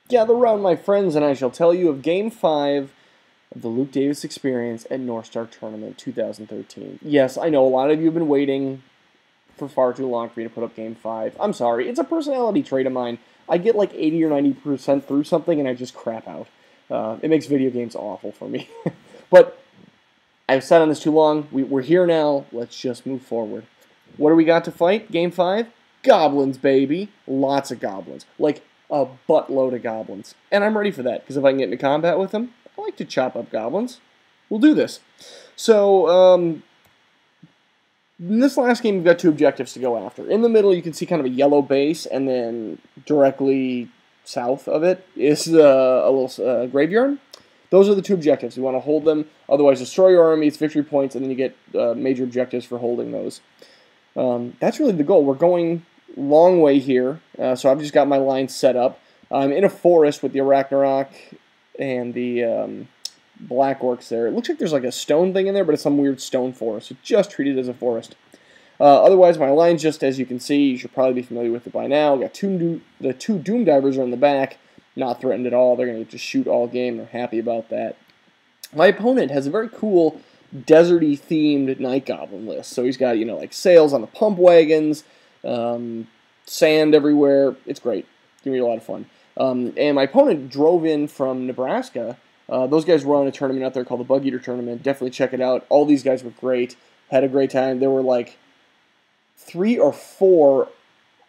Gather round, my friends, and I shall tell you of Game 5 of the Luke Davis Experience at North Star Tournament 2013. Yes, I know a lot of you have been waiting for far too long for me to put up Game 5. I'm sorry, it's a personality trait of mine. I get like 80 or 90% through something and I just crap out. It makes video games awful for me. But I've sat on this too long. We're here now. Let's just move forward. What do we got to fight? Game 5? Goblins, baby. Lots of goblins. Like a buttload of goblins. And I'm ready for that, because if I can get into combat with them, I like to chop up goblins. We'll do this. So, in this last game, we've got two objectives to go after. In the middle, you can see kind of a yellow base, and then directly south of it is a little graveyard. Those are the two objectives. You want to hold them, otherwise destroy your army, it's victory points, and then you get major objectives for holding those. That's really the goal. We're going long way here, so I've just got my line set up. I'm in a forest with the Arachnarok and the Black Orcs there. It looks like there's like a stone thing in there, but it's some weird stone forest. So just treat it as a forest. Otherwise, my line's just, as you can see, you should probably be familiar with it by now. Got the two Doom Divers are in the back, not threatened at all. They're going to just shoot all game. They're happy about that. My opponent has a very cool deserty themed Night Goblin list. So he's got, like sails on the pump wagons, sand everywhere. It's great. It's going to be a lot of fun. And my opponent drove in from Nebraska. Those guys run a tournament out there called the Bug Eater Tournament. Definitely check it out. All these guys were great. Had a great time. There were like 3 or 4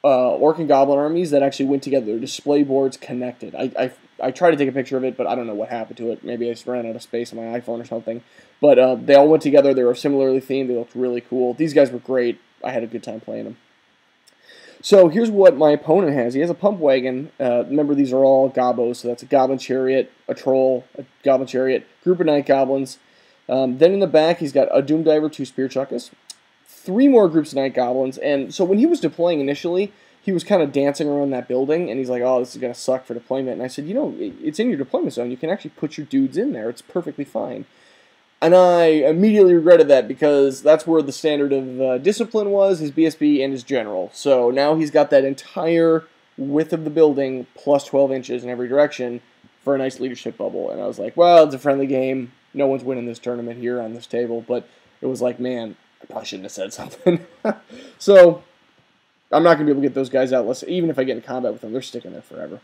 Orc and Goblin armies that actually went together. Their display boards connected. I tried to take a picture of it, but I don't know what happened to it. Maybe I just ran out of space on my iPhone or something. But they all went together. They were similarly themed. They looked really cool. These guys were great. I had a good time playing them. So here's what my opponent has. He has a pump wagon. Remember, these are all gobos, so that's a goblin chariot, a troll, a goblin chariot, group of night goblins. Then in the back, he's got a doom diver, 2 spear chuckas, 3 more groups of night goblins. And so when he was deploying initially, he was kind of dancing around that building, and he's like, oh, this is going to suck for deployment. And I said, it's in your deployment zone. You can actually put your dudes in there. It's perfectly fine. And I immediately regretted that, because that's where the standard of discipline was, his BSB and his general. So now he's got that entire width of the building plus 12 inches in every direction for a nice leadership bubble. And I was like, well, it's a friendly game. No one's winning this tournament here on this table. But it was like, man, I probably shouldn't have said something. So I'm not going to be able to get those guys out. Even if I get in combat with them, they're sticking there forever.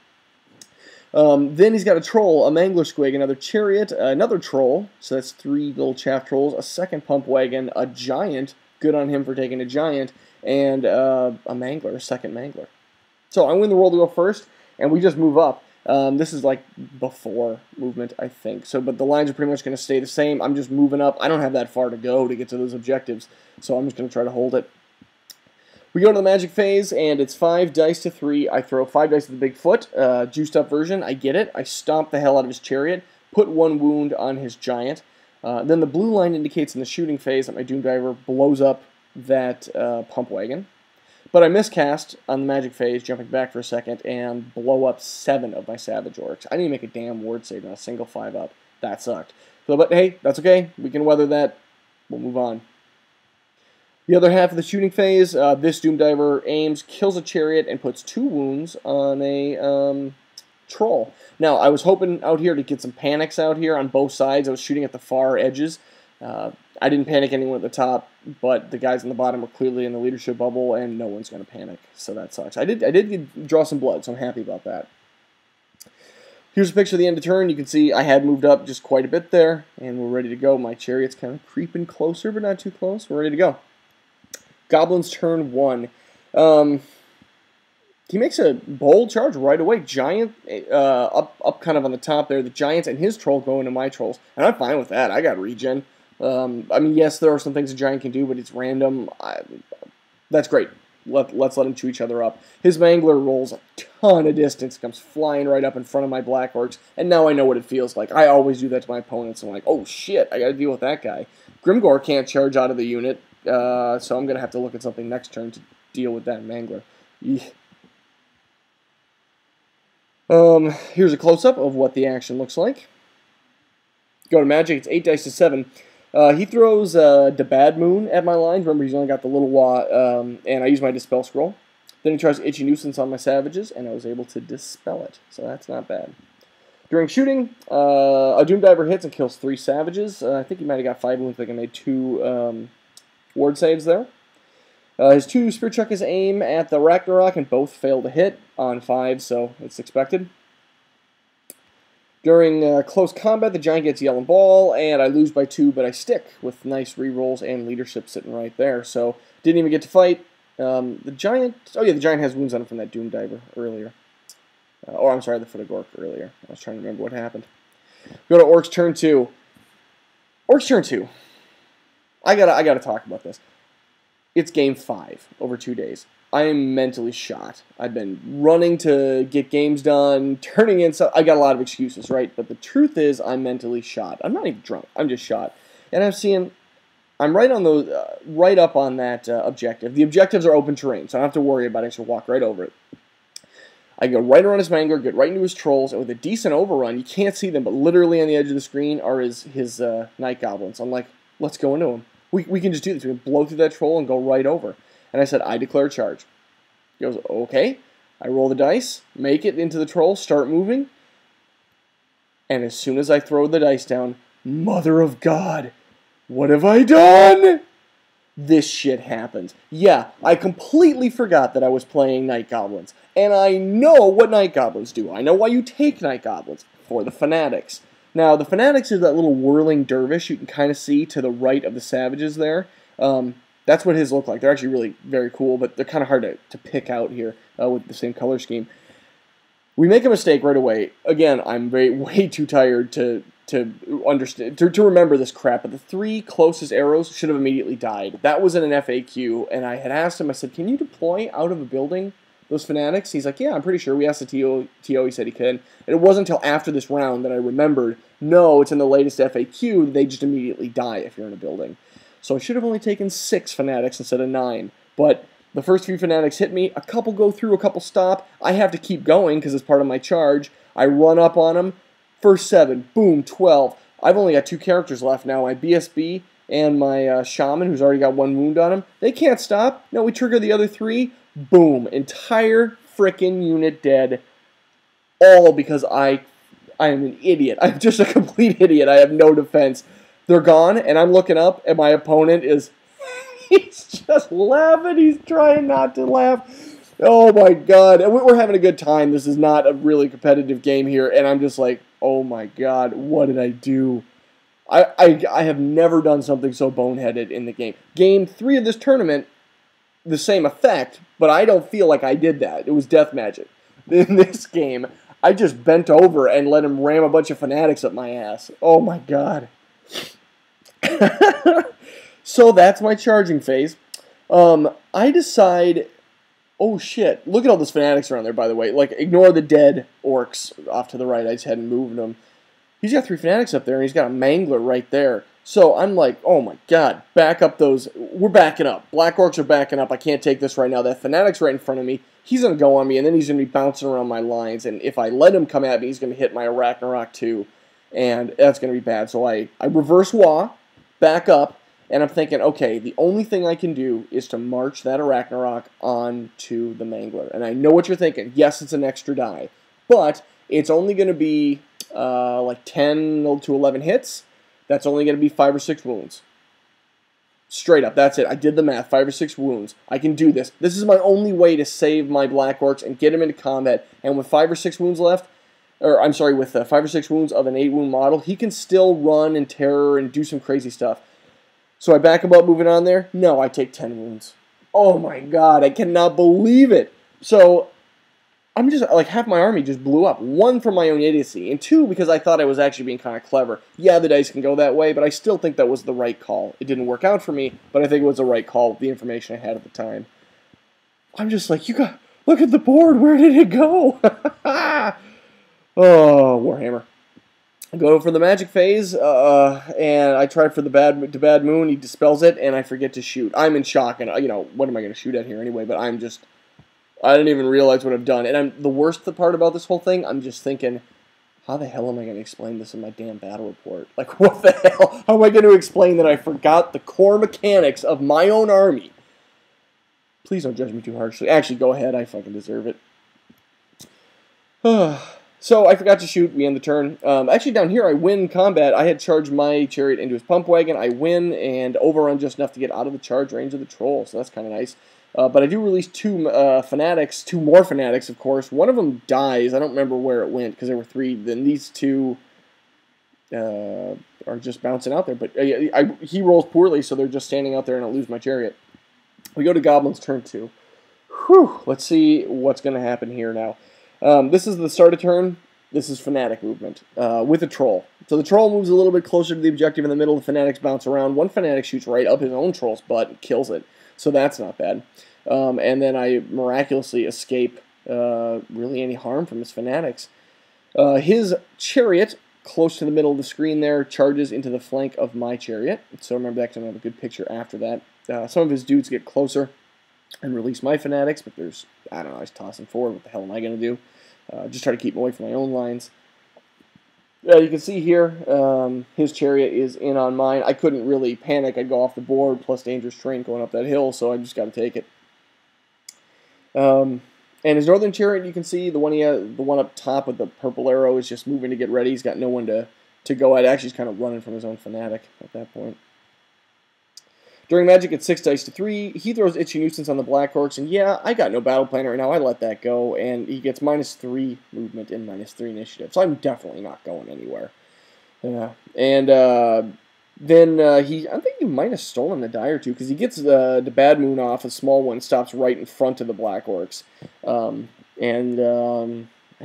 Then he's got a troll, a mangler squig, another chariot, another troll, so that's 3 little chaff trolls, a second pump wagon, a giant, good on him for taking a giant, and a mangler, a second mangler. So I win the roll to go first, and we just move up. This is like before movement, I think. But the lines are pretty much going to stay the same. I'm just moving up. I don't have that far to go to get to those objectives, so I'm just going to try to hold it. We go to the magic phase, and it's 5 dice to 3. I throw 5 dice to the Bigfoot, juiced up version. I get it. I stomp the hell out of his chariot, put 1 wound on his giant. Then the blue line indicates in the shooting phase that my Doom Diver blows up that pump wagon. But I miscast on the magic phase, jumping back for a second, and blow up 7 of my Savage Orcs. I didn't make a damn ward save, not a single 5-up. That sucked. But hey, that's okay. We can weather that. We'll move on. The other half of the shooting phase, this Doom Diver aims, kills a chariot, and puts 2 wounds on a troll. Now, I was hoping out here to get some panics out here on both sides. I was shooting at the far edges. I didn't panic anyone at the top, but the guys on the bottom were clearly in the leadership bubble, and no one's going to panic, so that sucks. I did draw some blood, so I'm happy about that. Here's a picture of the end of turn. You can see I had moved up just quite a bit there, and we're ready to go. My chariot's kind of creeping closer, but not too close. We're ready to go. Goblins turn 1. He makes a bold charge right away. Giant up kind of on the top there. The giants and his troll go into my trolls. And I'm fine with that. I got regen. I mean, yes, there are some things a giant can do, but it's random. That's great. Let's let them chew each other up. His mangler rolls a ton of distance, comes flying right up in front of my black orcs, and now I know what it feels like. I always do that to my opponents. I'm like, oh shit, I got to deal with that guy. Grimgor can't charge out of the unit. So I'm going to have to look at something next turn to deal with that mangler. Here's a close-up of what the action looks like. Go to magic, it's 8 dice to 7. He throws the Bad Moon at my lines. Remember, he's only got the little and I use my Dispel Scroll. Then he tries Itchy Nuisance on my savages, and I was able to dispel it, so that's not bad. During shooting, a Doom Diver hits and kills 3 savages. I think he might have got 5 wounds, like I made 2 ward saves there. His 2 Spear Chuckers aim at the Ragnarok, and both fail to hit on 5, so it's expected. During close combat, the Giant gets Yellow Ball, and I lose by 2, but I stick with nice rerolls and leadership sitting right there. So, didn't even get to fight. The Giant... Oh yeah, the Giant has wounds on him from that Doom Diver earlier. Or, I'm sorry, the Foot of Gork earlier. I was trying to remember what happened. Go to Orcs turn 2. Orcs turn 2. I gotta talk about this. It's game 5 over 2 days. I am mentally shot. I've been running to get games done, turning in stuff. I got a lot of excuses, right? But the truth is, I'm mentally shot. I'm not even drunk. I'm just shot. And I'm right on those, right up on that objective. The objectives are open terrain, so I don't have to worry about it. I just walk right over it. I go right around his mangler, get right into his trolls, and with a decent overrun, you can't see them, but literally on the edge of the screen are his night goblins. I'm like, let's go into him. We can just do this. We can blow through that troll and go right over. And I said, I declare charge. He goes, okay. I roll the dice, make it into the troll, start moving. And as soon as I throw the dice down, Mother of God, what have I done? This shit happens. Yeah, I completely forgot that I was playing Night Goblins. And I know what Night Goblins do. I know why you take Night Goblins. For the Fanatics. Now, the Fanatics is that little whirling dervish you can kind of see to the right of the savages there. That's what his look like. They're actually really very cool, but they're kind of hard to pick out here with the same color scheme. We make a mistake right away. Again, I'm way too tired to understand to remember this crap. But the 3 closest arrows should have immediately died. That was in an FAQ, and I had asked him. I said, "Can you deploy out of a building those Fanatics?" He's like, "Yeah, I'm pretty sure." We asked the TO. He said he could. And it wasn't until after this round that I remembered. No, it's in the latest FAQ. They just immediately die if you're in a building. So I should have only taken 6 Fanatics instead of 9. But the first few Fanatics hit me. A couple go through, a couple stop. I have to keep going because it's part of my charge. I run up on them. First 7. Boom, 12. I've only got 2 characters left now. My BSB and my Shaman, who's already got 1 wound on him. They can't stop. No, we trigger the other 3. Boom. Entire frickin' unit dead. All because I am an idiot. I'm just a complete idiot. I have no defense. They're gone, and I'm looking up, and my opponent is... he's just laughing. He's trying not to laugh. Oh, my God. And we're having a good time. This is not a really competitive game here, and I'm just like, oh, my God, what did I do? I have never done something so boneheaded in the game. Game 3 of this tournament, the same effect, but I don't feel like I did that. It was death magic. In this game, I just bent over and let him ram a bunch of Fanatics up my ass. Oh, my God. So that's my charging phase. I decide, oh shit, look at all those Fanatics around there, by the way. Like, ignore the dead orcs off to the right. I just hadn't moved them. He's got 3 Fanatics up there, and he's got a Mangler right there. So I'm like, oh my God, back up those. We're backing up. Black Orcs are backing up. I can't take this right now. That Fanatic's right in front of me. He's going to go on me, and then he's going to be bouncing around my lines. And if I let him come at me, he's going to hit my Ragnarok too. And that's going to be bad. So I reverse wah, back up, and I'm thinking, okay, the only thing I can do is to march that Ragnarok onto the Mangler. And I know what you're thinking. Yes, it's an extra die. But it's only going to be like 10 to 11 hits. That's only going to be 5 or 6 wounds. Straight up, that's it. I did the math. 5 or 6 wounds. I can do this. This is my only way to save my Black Orcs and get them into combat. And with 5 or 6 wounds left, or I'm sorry, with 5 or 6 wounds of an 8 wound model, he can still run and terror and do some crazy stuff. So I back him up, moving on there. No, I take 10 wounds. Oh my God, I cannot believe it. So I'm just, like, half my army just blew up. 1, for my own idiocy, and 2, because I thought I was actually being kind of clever. Yeah, the dice can go that way, but I still think that was the right call. It didn't work out for me, but I think it was the right call with the information I had at the time. I'm just like, look at the board, where did it go? Oh, Warhammer. I go for the magic phase, and I try for the bad moon. He dispels it, and I forget to shoot. I'm in shock, and what am I going to shoot at here anyway? But I didn't even realize what I've done. And the worst part about this whole thing, I'm just thinking, how the hell am I going to explain this in my damn battle report? Like, what the hell? How am I going to explain that I forgot the core mechanics of my own army? Please don't judge me too harshly. Actually, go ahead. I fucking deserve it. So I forgot to shoot. We end the turn. Actually, down here, I win combat. I had charged my chariot into his pump wagon. I win and overrun just enough to get out of the charge range of the troll. So that's kind of nice. But I do release two fanatics, two more fanatics, of course. One of them dies. I don't remember where it went because there were three. Then these two are just bouncing out there. But he rolls poorly, so they're just standing out there, and I lose my chariot. We go to Goblins turn 2. Whew. Let's see what's going to happen here now. This is the start of turn. This is Fanatic movement with a Troll. So the Troll moves a little bit closer to the objective in the middle. The Fanatics bounce around. One Fanatic shoots right up his own Troll's butt and kills it. So that's not bad. And then I miraculously escape really any harm from his Fanatics. His Chariot, close to the middle of the screen there, charges into the flank of my Chariot. So remember that because I'm going to have a good picture after that. Some of his dudes get closer and release my Fanatics, but there's, I don't know, I just toss them forward. What the hell am I going to do? Just try to keep them away from my own lines. You can see here, his Chariot is in on mine. I couldn't really panic. I'd go off the board, plus dangerous terrain going up that hill, so I just got to take it. And his Northern Chariot, you can see, the one up top with the purple arrow is just moving to get ready. He's got no one to go at. Actually, he's kind of running from his own Fanatic at that point. During Magic, it's 6 dice to 3. He throws Itchy Nuisance on the Black Orcs, and yeah, I got no battle plan right now. I let that go, and he gets -3 movement and -3 initiative, so I'm definitely not going anywhere. Yeah, and then I think he might have stolen the die or two, because he gets the Bad Moon off, a small one, stops right in front of the Black Orcs. I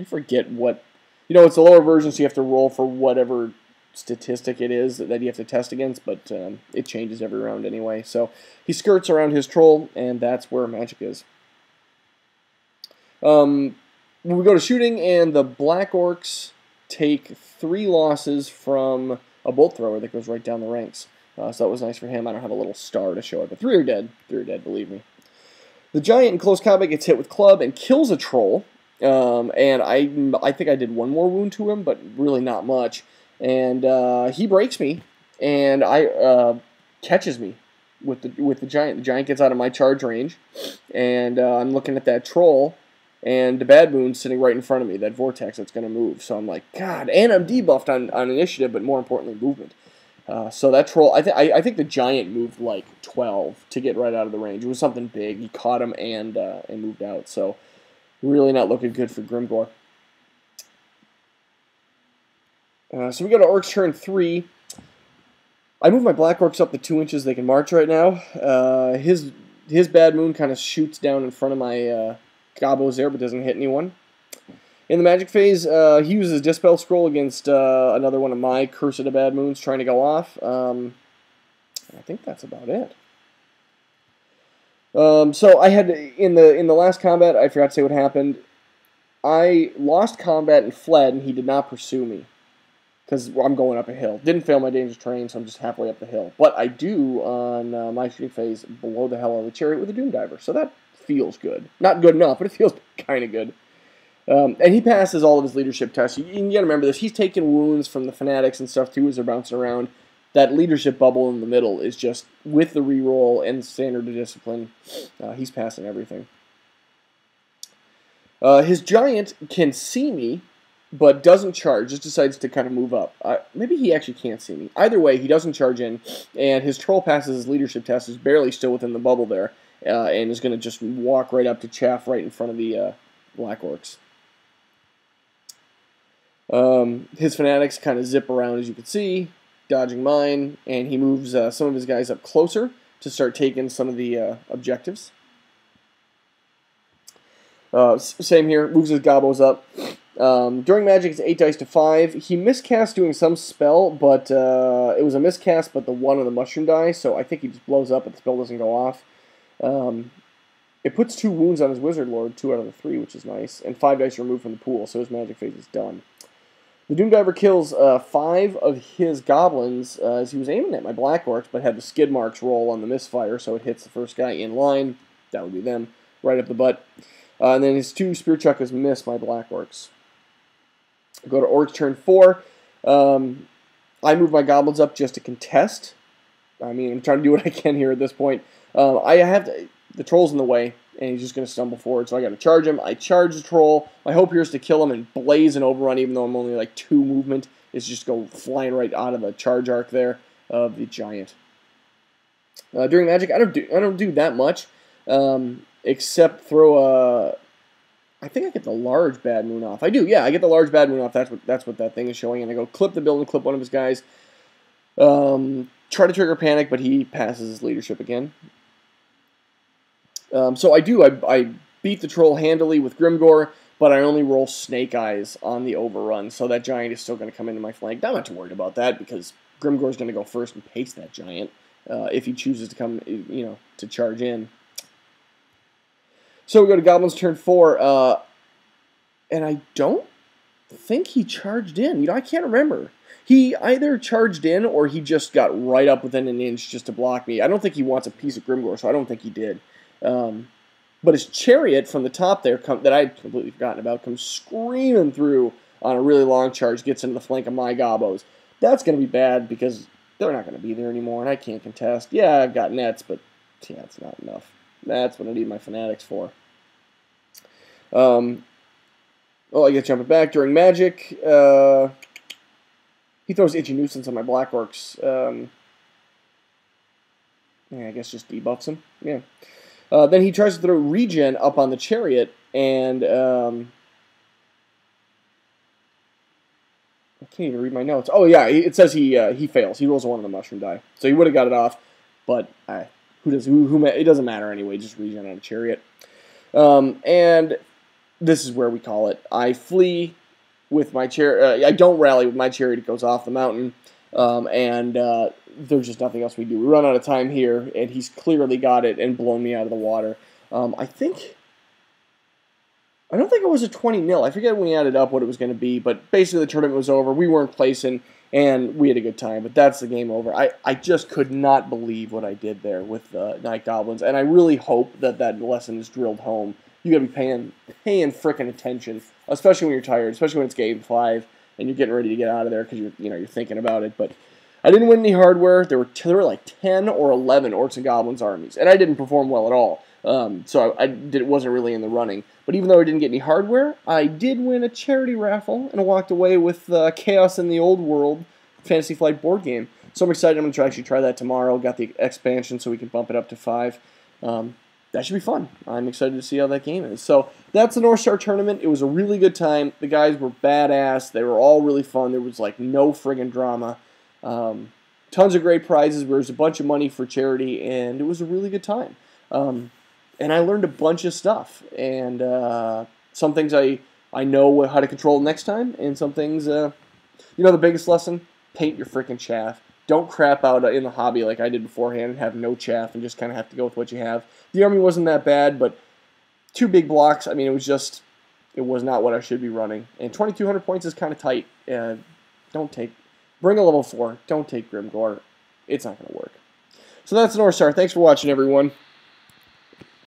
forget what, it's a lower version, so you have to roll for whatever statistic it is that you have to test against, but it changes every round anyway. So he skirts around his Troll, and that's where Magic is. We go to shooting, and the Black Orcs take 3 losses from a bolt thrower that goes right down the ranks. So that was nice for him. I don't have a little star to show it, but 3 are dead. 3 are dead, believe me. The Giant in close combat gets hit with club and kills a Troll, and I think I did 1 more wound to him, but really not much. And he breaks me, and catches me with the Giant. The Giant gets out of my charge range, and I'm looking at that Troll, and the Bad Moon's sitting right in front of me, that Vortex that's going to move. So I'm like, God, and I'm debuffed on initiative, but more importantly, movement. So that Troll, I think the Giant moved like 12 to get right out of the range. It was something big. He caught him and moved out. So really not looking good for Grimgor. So we go to Orcs turn 3. I move my Black Orcs up the 2 inches they can march right now. His Bad Moon kind of shoots down in front of my Gobos there, but doesn't hit anyone. In the Magic phase, he uses Dispel Scroll against another one of my Curse of the Bad Moons trying to go off. I think that's about it. So I had in the last combat, I forgot to say what happened. I lost combat and fled, and he did not pursue me, because I'm going up a hill. Didn't fail my dangerous terrain, so I'm just halfway up the hill. But I do, on my shooting phase, below the hell out of the Chariot with a Doom Diver. So that feels good. Not good enough, but it feels kind of good. And he passes all of his leadership tests. You got to remember this. He's taking wounds from the Fanatics and stuff, too, as they're bouncing around. That leadership bubble in the middle is just, with the reroll and standard of discipline, he's passing everything. His Giant can see me, but doesn't charge, just decides to kind of move up. Maybe he actually can't see me. Either way, he doesn't charge in, and his Troll passes his leadership test, is barely still within the bubble there, and is going to just walk right up to chaff right in front of the Black Orcs. His Fanatics kind of zip around, as you can see, dodging mine, and he moves some of his guys up closer to start taking some of the objectives. Same here, moves his Gobos up. During Magic, it's 8 dice to 5. He miscast doing some spell, but it was a miscast, but the 1 on the mushroom die, so I think he just blows up, but the spell doesn't go off. It puts 2 wounds on his Wizard Lord, 2 out of the 3, which is nice, and 5 dice removed from the pool, so his Magic phase is done. The Doom Diver kills 5 of his Goblins as he was aiming at my Black Orcs, but had the skid marks roll on the misfire, so it hits the first guy in line. That would be them, right up the butt. And then his 2 Spear Chuckers miss my Black Orcs. Go to Orcs turn 4. I move my Goblins up just to contest. I mean, I'm trying to do what I can here at this point. the troll's in the way, and he's just going to stumble forward. So I got to charge him. I charge the troll. My hope here is to kill him and blaze an overrun, even though I'm only like 2 movement. It's just go flying right out of the charge arc there of the giant. During Magic, I don't do that much, except throw a. I think I get the large bad moon off. I do, yeah. I get the large bad moon off. That's what that thing is showing. And I go clip the build and clip one of his guys. Try to trigger panic, but he passes his leadership again. So I beat the troll handily with Grimgore, but I only roll Snake Eyes on the overrun, so that giant is still going to come into my flank. I'm not too worried about that because Grimgore's going to go first and pace that giant if he chooses to come, to charge in. So we go to Goblins turn 4, and I don't think he charged in. I can't remember. He either charged in or he just got right up within an inch just to block me. I don't think he wants a piece of Grimgore, so I don't think he did. But his chariot from the top there, that I'd completely forgotten about, comes screaming through on a really long charge, gets into the flank of my Gobos. That's going to be bad because they're not going to be there anymore, and I can't contest. Yeah, I've got nets, but yeah, it's not enough. That's what I need my Fanatics for. I get jumping back during Magic. He throws Itchy Nuisance on my Black Orcs. Yeah, I guess just debuffs him. Yeah. Then he tries to throw Regen up on the chariot, and I can't even read my notes. Oh yeah, it says he fails. He rolls a 1 on the mushroom die, so he would have got it off, but it doesn't matter anyway. Just Regen on a chariot, and this is where we call it. I flee with my chariot. I don't rally with my chariot. It goes off the mountain, and there's just nothing else we do. We run out of time here, and he's clearly got it and blown me out of the water. I don't think it was a 20-0. I forget when we added up what it was going to be, but basically the tournament was over. We weren't placing, and we had a good time, but that's the game over. I just could not believe what I did there with Night Goblins, and I really hope that lesson is drilled home. You got to be paying frickin' attention, especially when you're tired, especially when it's game 5 and you're getting ready to get out of there because you're thinking about it. But I didn't win any hardware. There were like 10 or 11 Orcs and Goblins armies, and I didn't perform well at all. So it wasn't really in the running. But even though I didn't get any hardware, I did win a charity raffle, and I walked away with Chaos in the Old World Fantasy Flight board game. So I'm excited. I'm going to actually try that tomorrow. Got the expansion so we can bump it up to 5. That should be fun. I'm excited to see how that game is. So that's the North Star Tournament. It was a really good time. The guys were badass. They were all really fun. There was like no friggin' drama. Tons of great prizes. There was a bunch of money for charity, and it was a really good time. And I learned a bunch of stuff. And some things I know how to control next time, and some things, the biggest lesson, paint your freaking chaff. Don't crap out in the hobby like I did beforehand and have no chaff and just kind of have to go with what you have. The army wasn't that bad, but 2 big blocks, I mean, it was not what I should be running. And 2,200 points is kind of tight. Bring a level 4. Don't take Grimgore. It's not going to work. So that's North Star. Thanks for watching, everyone.